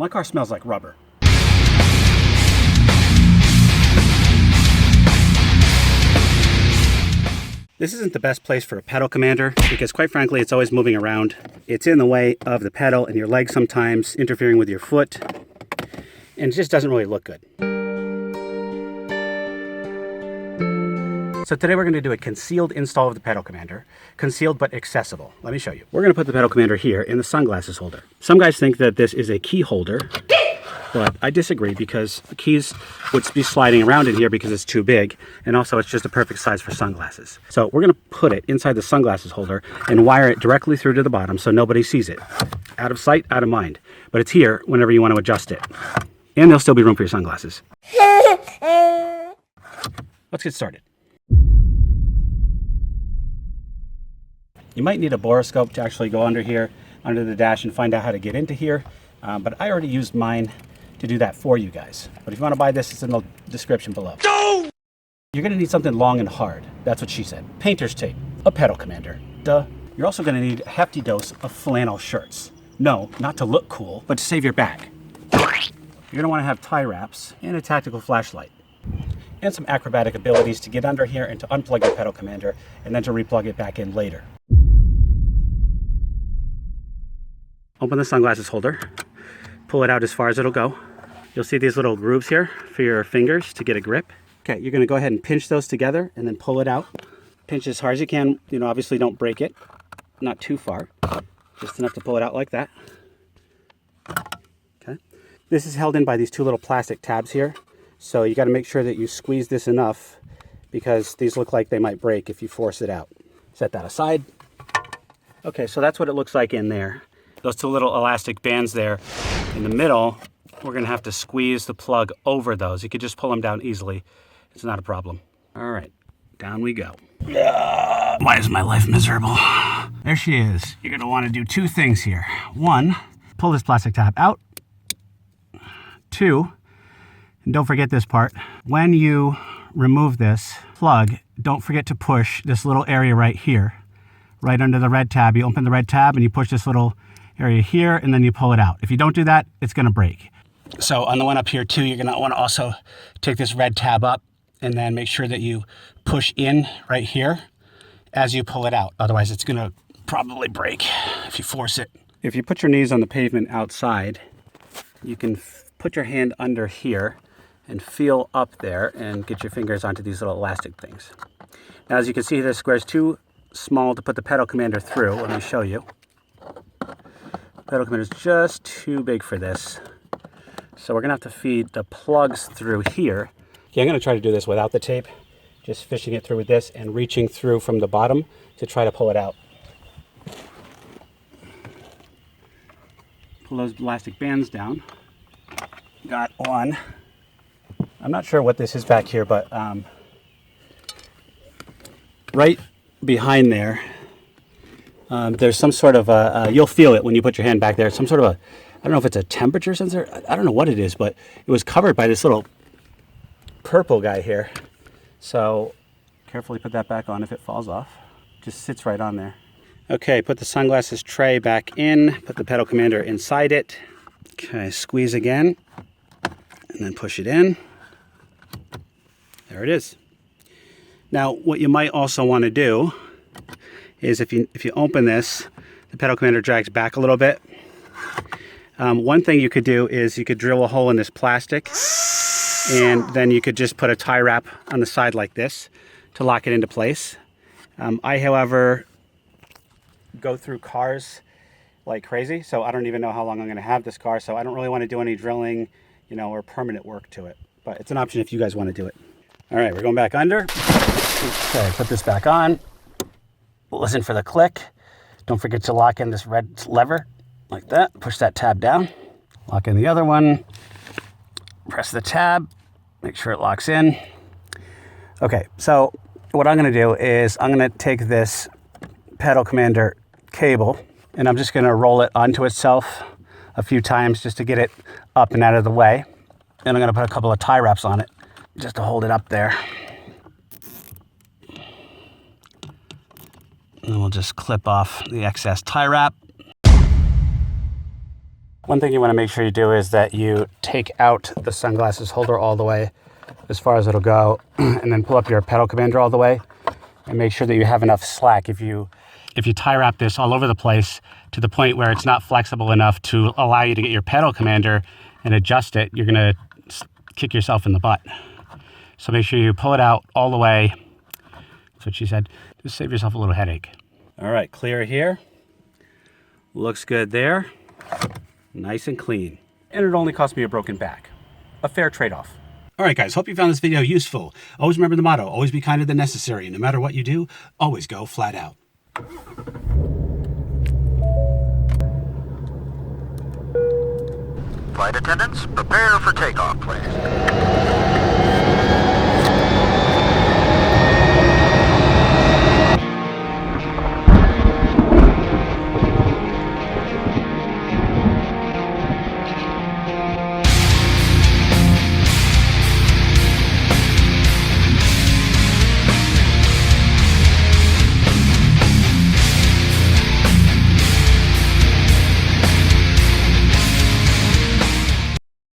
My car smells like rubber. This isn't the best place for a pedal commander because quite frankly it's always moving around. It's in the way of the pedal and your leg sometimes, interfering with your foot, and it just doesn't really look good. So today we're going to do a concealed install of the pedal commander. Concealed but accessible. Let me show you. We're going to put the pedal commander here in the sunglasses holder. Some guys think that this is a key holder, but I disagree because the keys would be sliding around in here because it's too big, and also it's just a perfect size for sunglasses. So we're going to put it inside the sunglasses holder and wire it directly through to the bottom so nobody sees it. Out of sight, out of mind. But it's here whenever you want to adjust it. And there'll still be room for your sunglasses. Let's get started. You might need a borescope to actually go under here, under the dash, and find out how to get into here. But I already used mine to do that for you guys. But if you want to buy this, it's in the description below. No! You're going to need something long and hard. That's what she said. Painter's tape. A pedal commander. Duh. You're also going to need a hefty dose of flannel shirts. No, not to look cool, but to save your back. You're going to want to have tie wraps and a tactical flashlight. And some acrobatic abilities to get under here and to unplug your pedal commander and then to replug it back in later. Open the sunglasses holder, pull it out as far as it'll go. You'll see these little grooves here for your fingers to get a grip. Okay, you're gonna go ahead and pinch those together and then pull it out. Pinch as hard as you can, obviously don't break it, not too far, just enough to pull it out like that. Okay, this is held in by these two little plastic tabs here. So you gotta make sure that you squeeze this enough because these look like they might break if you force it out. Set that aside. Okay, so that's what it looks like in there. Those two little elastic bands there in the middle, we're gonna have to squeeze the plug over those. You could just pull them down easily. It's not a problem. All right, down we go. Why is my life miserable? There she is. You're gonna wanna do two things here. One, pull this plastic tab out. Two, and don't forget this part, when you remove this plug, don't forget to push this little area right here, right under the red tab. You open the red tab and you push this little area here and then you pull it out. If you don't do that, it's gonna break. So on the one up here too, you're gonna wanna also take this red tab up and then make sure that you push in right here as you pull it out. Otherwise it's gonna probably break if you force it. If you put your knees on the pavement outside, you can put your hand under here and feel up there and get your fingers onto these little elastic things. Now as you can see, this square's too small to put the pedal commander through. Let me show you. Pedal commander is just too big for this. So we're gonna have to feed the plugs through here. Okay, I'm gonna try to do this without the tape, just fishing it through with this and reaching through from the bottom to try to pull it out. Pull those elastic bands down. Got one. I'm not sure what this is back here, but right behind there, there's some sort of you'll feel it when you put your hand back there. Some sort of I don't know if it's a temperature sensor. I don't know what it is, but it was covered by this little purple guy here. So carefully put that back on if it falls off. Just sits right on there. Okay, put the sunglasses tray back in, put the pedal commander inside it. Okay, squeeze again, and then push it in. There it is. Now, what you might also want to do is if you open this, the pedal commander drags back a little bit. One thing you could do is you could drill a hole in this plastic and then you could just put a tie wrap on the side like this to lock it into place. I, however, go through cars like crazy, so I don't even know how long I'm going to have this car, so I don't really want to do any drilling, or permanent work to it. But it's an option if you guys want to do it. All right, we're going back under. Okay, put this back on. Listen for the click. Don't forget to lock in this red lever like that. Push that tab down. Lock in the other one. Press the tab. Make sure it locks in. Okay, so what I'm going to do is I'm going to take this pedal commander cable and I'm just going to roll it onto itself a few times just to get it up and out of the way. And I'm going to put a couple of tie wraps on it just to hold it up there. And we'll just clip off the excess tie wrap. One thing you want to make sure you do is that you take out the sunglasses holder all the way as far as it'll go, and then pull up your pedal commander all the way, and make sure that you have enough slack. If you tie wrap this all over the place to the point where it's not flexible enough to allow you to get your pedal commander and adjust it, you're gonna kick yourself in the butt. So make sure you pull it out all the way. That's what she said. Just save yourself a little headache. All right, clear here. Looks good there. Nice and clean. And it only cost me a broken back. A fair trade-off. All right, guys, hope you found this video useful. Always remember the motto, always be kinder than necessary. No matter what you do, always go flat out. Flight attendants, prepare for takeoff, please.